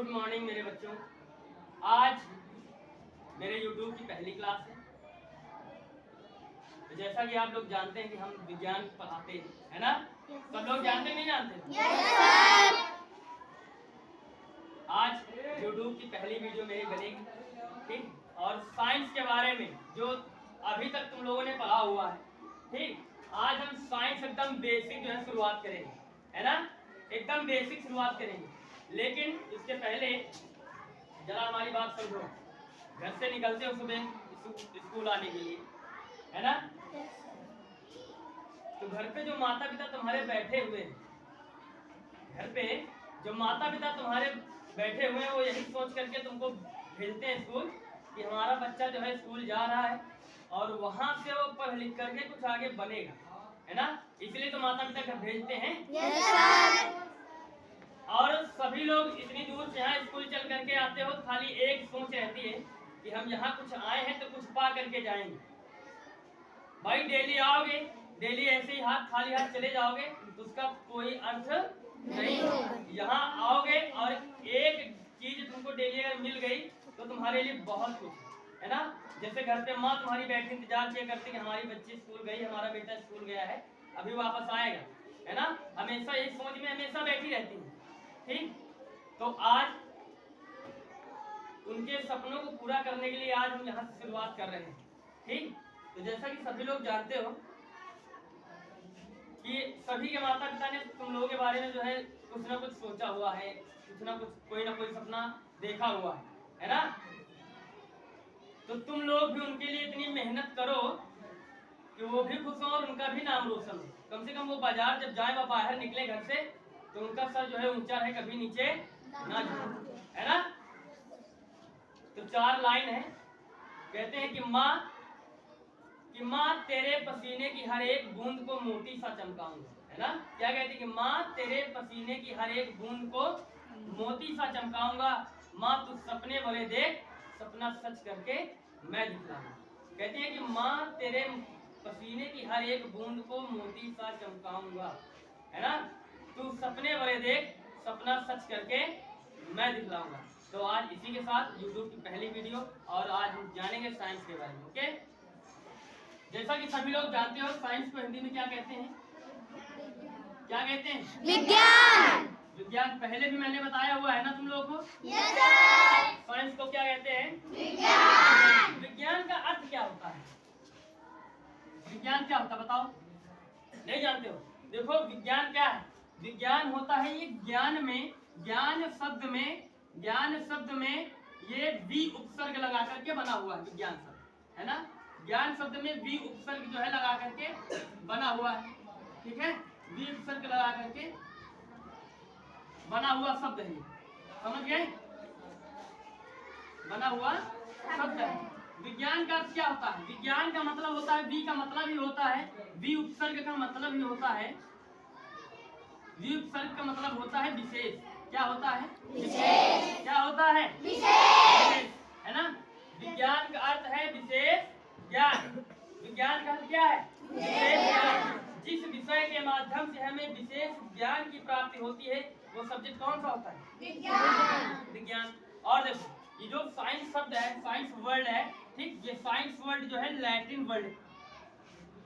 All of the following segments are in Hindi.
गुड मॉर्निंग मेरे बच्चों। आज मेरे YouTube की पहली क्लास है। तो जैसा कि आप लोग जानते हैं कि हम विज्ञान पढ़ाते हैं, है ना? सब लोग जानते नहीं जानते? आज YouTube की पहली वीडियो मेरी बनेगी, ठीक? और साइंस के बारे में जो अभी तक तुम लोगों ने पढ़ा हुआ है, ठीक? आज हम साइंस एकदम बेसिक जो है शुरुआत करेंगे, है ना? एकदम बेसिक शुरुआत करेंगे। लेकिन इसके पहले जरा हमारी बात समझो। घर से निकलते हो सुबह स्कूल आने के लिए, है ना? तो घर पे जो माता पिता तुम्हारे बैठे हुए हैं, घर पे जो माता पिता तुम्हारे बैठे हुए हैं, वो यही सोच करके तुमको भेजते हैं स्कूल कि हमारा बच्चा जो है स्कूल जा रहा है और वहां से वो पढ़ लिख करके कुछ आगे बनेगा, है ना? इसलिए तो माता पिता घर भेजते हैं। और सभी लोग इतनी दूर से यहाँ स्कूल चल करके आते हो, खाली एक सोच रहती है कि हम यहाँ कुछ आए हैं तो कुछ पा करके जाएंगे। भाई डेली आओगे, डेली ऐसे ही खाली हाथ चले जाओगे तो उसका कोई अर्थ नहीं। यहाँ आओगे और एक चीज तुमको डेली अगर मिल गई तो तुम्हारे लिए बहुत कुछ है ना? जैसे घर पे माँ तुम्हारी बैठी इंतजार किया करती कि हमारी बच्ची स्कूल गई, हमारा बेटा स्कूल गया है, अभी वापस आएगा, है ना? हमेशा इस सोच में हमेशा बैठी रहती है, ठीक? तो आज उनके सपनों को पूरा करने के लिए आज हम यहाँ से शुरुआत कर रहे हैं, ठीक? तो जैसा कि सभी लोग जानते हो कि सभी के माता पिता ने तुम लोगों के बारे में जो है कुछ ना कुछ सोचा हुआ है, कुछ ना कोई सपना देखा हुआ है ना? तो तुम लोग भी उनके लिए इतनी मेहनत करो कि वो भी खुश हो और उनका भी नाम रोशन हो। कम से कम वो बाजार जब जाए, वो बाहर निकले घर से, तो उनका सर जो है ऊंचा रहे, कभी नीचे ना झुके, है ना? तो 4 लाइन है। कहते हैं कि माँ तेरे पसीने की हर एक बूंद को मोती सा चमकाऊंगा, है ना? क्या कहते हैं कि माँ तेरे पसीने की हर एक बूंद को मोती सा चमकाऊंगा, माँ तू सपने भरे देख, सपना सच करके मैं दिखलाऊंगा। कहते हैं कि माँ तेरे पसीने की हर एक बूंद को मोती सा चमकाऊंगा, है ना? तू सपने भरे देख, सपना सच करके मैं दिखलाऊंगा। तो आज इसी के साथ YouTube की पहली वीडियो, और आज हम जानेंगे साइंस के बारे में। ओके, जैसा कि सभी लोग जानते हो, साइंस को हिंदी में क्या कहते हैं? क्या कहते हैं? विज्ञान। विज्ञान पहले भी मैंने बताया हुआ है ना तुम लोगों को। साइंस को क्या कहते हैं? विज्ञान। विज्ञान का अर्थ क्या होता है? विज्ञान क्या होता है बताओ? नहीं जानते हो? देखो विज्ञान क्या है। विज्ञान होता है ये ज्ञान में, ज्ञान शब्द में ये वी उपसर्ग लगा करके बना हुआ है विज्ञान शब्द, है ना? ज्ञान शब्द में वी उपसर्ग जो है लगा करके बना हुआ है, ठीक है? वी उपसर्ग लगा करके बना हुआ शब्द है, समझ गए? बना हुआ शब्द है। विज्ञान का अर्थ क्या होता है? विज्ञान का मतलब होता है, वी का मतलब ही होता है, वी उपसर्ग का मतलब ही होता है, वी उपसर्ग का मतलब होता है विशेष। क्या होता है? विशेष। क्या होता है? विशेष, है ना? विज्ञान का अर्थ है विशेष ज्ञान। विज्ञान का अर्थ क्या है? विशेष ज्ञान। जिस विषय के माध्यम से हमें विशेष ज्ञान की प्राप्ति होती है, वो सब्जेक्ट कौन सा होता है? विज्ञान। विज्ञान। और देखो ये जो साइंस शब्द है, साइंस वर्ड है, ठीक? ये साइंस वर्ड जो है लैटिन वर्ड,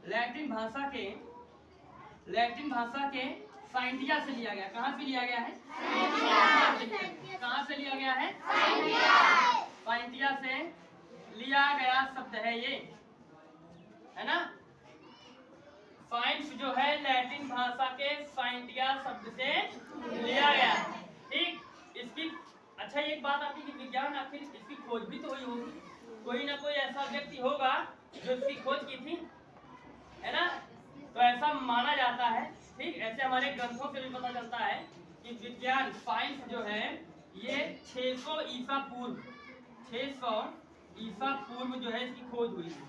लैटिन भाषा के साइंटिया से लिया गया। कहाँ से लिया गया है? कहाँ से लिया गया है? साइंटिया से लिया गया शब्द है ये, है ना? साइंस जो है लैटिन भाषा के साइंटिया शब्द से लिया गया है, ठीक? इसकी अच्छा एक बात आती है कि विज्ञान आखिर इसकी खोज भी तो हुई होगी, कोई ना कोई ऐसा व्यक्ति होगा जो इसकी खोज की थी, है ना? तो ऐसा माना जाता है, ठीक? ऐसे हमारे ग्रंथों से भी पता चलता है कि विज्ञान साइंस जो है ये 600 ईसा पूर्व, 600 ईसा पूर्व जो है इसकी खोज हुई थी,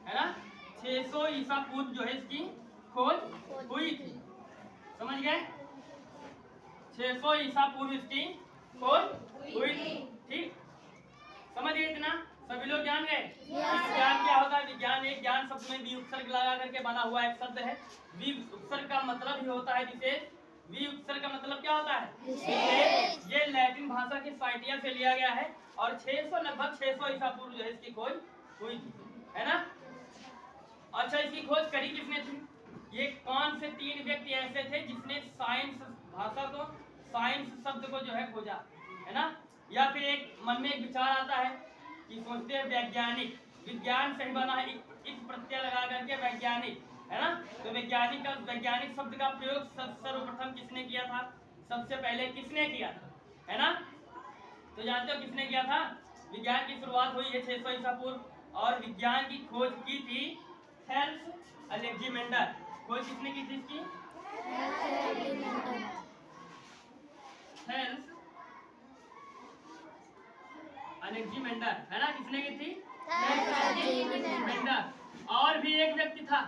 है ना? 600 ईसा पूर्व जो है इसकी खोज हुई थी, समझ गए? 600 ईसा पूर्व इसकी खोज हुई थी, ठीक? समझ गए इतना? सभी लोग जान गए? विज्ञान क्या होता है? विज्ञान एक ज्ञान शब्द में वी उपसर्ग लगा करके बना हुआ एक शब्द है। वी उपसर्ग का मतलब ही होता है विशेष। वी उपसर्ग का मतलब क्या होता है? विशेष। ये लैटिन भाषा की साइटिया से लिया गया है और 600 लगभग 600 ईसा पूर्व जो है इसकी खोज हुई थी, है ना। अच्छा, इसकी खोज करी किसने थी? ये कौन से 3 व्यक्ति ऐसे थे जिसने साइंस भाषा को, साइंस शब्द को जो है खोजा, है ना। या फिर एक मन में एक विचार आता है कि सोचते हैं वैज्ञानिक, विज्ञान सही बना है, एक प्रत्यय लगा करके वैज्ञानिक, है ना। तो वैज्ञानिक शब्द का प्रयोग सर्वप्रथम किसने किया था? सबसे पहले किसने किया था, है ना। तो जानते हो किसने किया था? विज्ञान की शुरुआत हुई है 600 ईसा पूर्व और विज्ञान की खोज की थी थेल्स अलेक्जेंडर। खोज किसने की थी इसकी? थेल्स अलेक्जेंडर, है ना। किसने की थी? अलेक्जेंडर। और भी एक व्यक्ति था,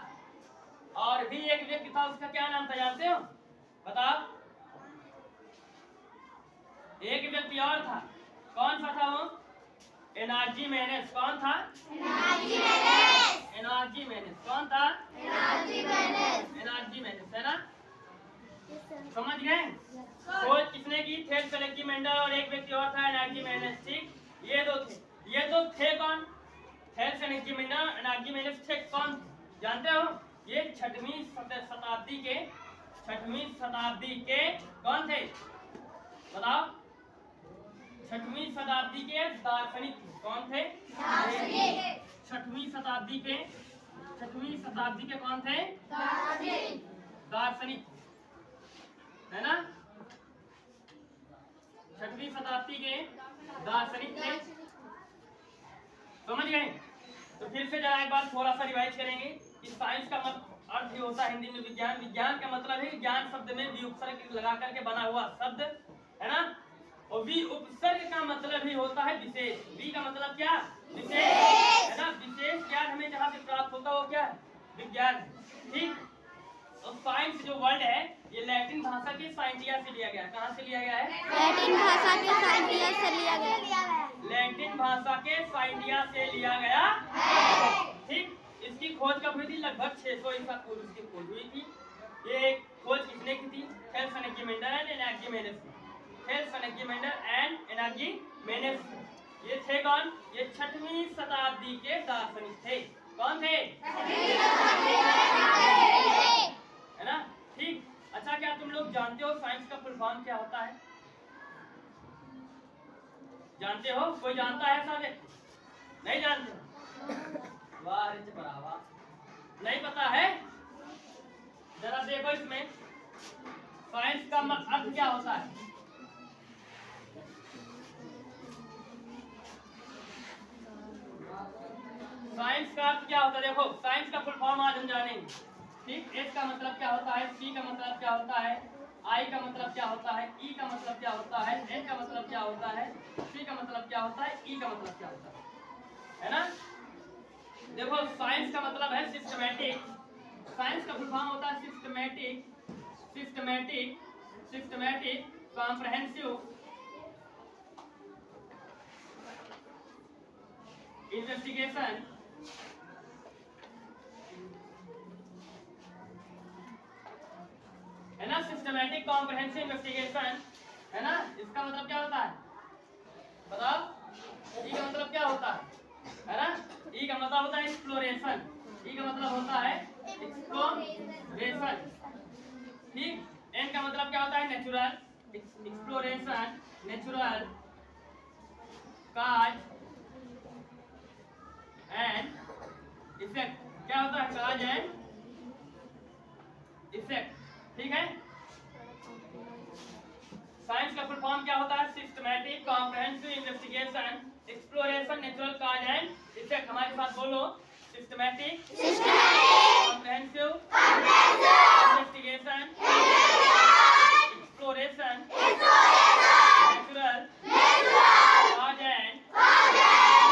और भी एक व्यक्ति था, उसका क्या नाम था जानते हो? बताओ। एक व्यक्ति और था, कौन सा था वो? एनार्जीमेनेस। कौन था? एनार्जीमेनेस। कौन था? एनार्जीमेनेस, है ना। समझ गए? खोज किसने की? थेल्स अलेक्जेंडर और एक व्यक्ति और था एनार्जीमेनेस। ठीक, ये दो थे। ये तो थे कौन? थेल्स अलेक्जेंडर, एनार्जीमेनेस थे कौन? जानते हो? ये 6वीं शताब्दी के कौन थे? बताओ। 6वीं शताब्दी के दार्शनिक थे। कौन थे? 6वीं शताब्दी के कौन थे? दार्शनिक, है ना। 6वीं शताब्दी के दार्शनिक थे। समझ गए? तो फिर से जरा एक बार थोड़ा सा रिवाइज करेंगे कि साइंस का अर्थ ही होता है हिंदी में विज्ञान। विज्ञान का मतलब है ज्ञान शब्द में भी उपसर्ग लगा करके बना हुआ शब्द, है ना। और भी उपसर्ग का मतलब ही होता है विशेष। भी का मतलब क्या? विशेष, है ना। विशेष ज्ञान हमें जहाँ से प्राप्त होता है वो क्या है? विज्ञान। ठीक। और साइंस जो वर्ड है ये लैटिन भाषा के साइंटिया से लिया गया है। कहाँ से लिया गया है? लैटिन भाषा के साइंटिया से लिया गया। लैटिन भाषा के साइंटिया से लिया गया। ठीक। इसकी खोज कब हुई थी? लगभग 600 ईसा पूर्व इसकी खोज हुई थी। ये खोज किसने की थी? Thales Alexander and Anaximenes. Thales Alexander and Anaximenes, ये थे कौन? ये 6वीं शताब्दी के दार्शनिक थे। कौन थे? है ना। ठीक। अच्छा, क्या तुम लोग जानते हो साइंस का फुल फॉर्म क्या होता है? जानते हो? कोई जानता है सारे? नहीं जानते? वाह रे बरावा, नहीं पता है? जरा देखो इसमें साइंस का अर्थ क्या होता है। साइंस का अर्थ क्या होता है? देखो, साइंस का फुल फॉर्म आज हम जानेंगे। ठीक। एस का मतलब क्या होता है? सी का मतलब क्या होता है? आई का मतलब क्या होता है? ई का मतलब क्या होता है? एन का मतलब क्या होता है? सी का मतलब क्या होता है? ई का मतलब क्या होता है ना। देखो, साइंस का मतलब है सिस्टमैटिक। साइंस का फुल फॉर्म होता है सिस्टमैटिक कॉम्प्रिहेंसिव इन्वेस्टिगेशन है ना। सिस्टमैटिक कॉम्प्रिहेंसिव इन्वेस्टिगेशन, है ना। इसका मतलब क्या होता है? बताओ। ई का मतलब क्या होता है ना। ई का मतलब होता है एक्सप्लोरेशन। ई का मतलब होता है एक्सप्लोरेशन। ठीक। एन का मतलब क्या होता है? Natural exploration, natural cause and effect. क्या होता है? काज एंड इफेक्ट। ठीक है। साइंस का फुल फॉर्म क्या होता है? Systematic comprehensive investigation exploration natural cause and effect. हमारे साथ बोलो। Systematic comprehensive investigation exploration natural cause and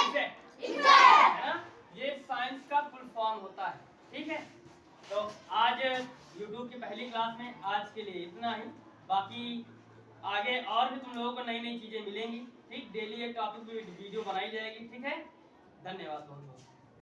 effect, है ना। ये साइंस का फुल फॉर्म होता है। ठीक है। तो आज YouTube की पहली क्लास में आज के लिए इतना ही। बाकी आगे और भी तुम लोगों को नई नई चीजें मिलेंगी। ठीक। डेली एक टॉपिक पे वीडियो बनाई जाएगी। ठीक है। धन्यवाद बहुत बहुत।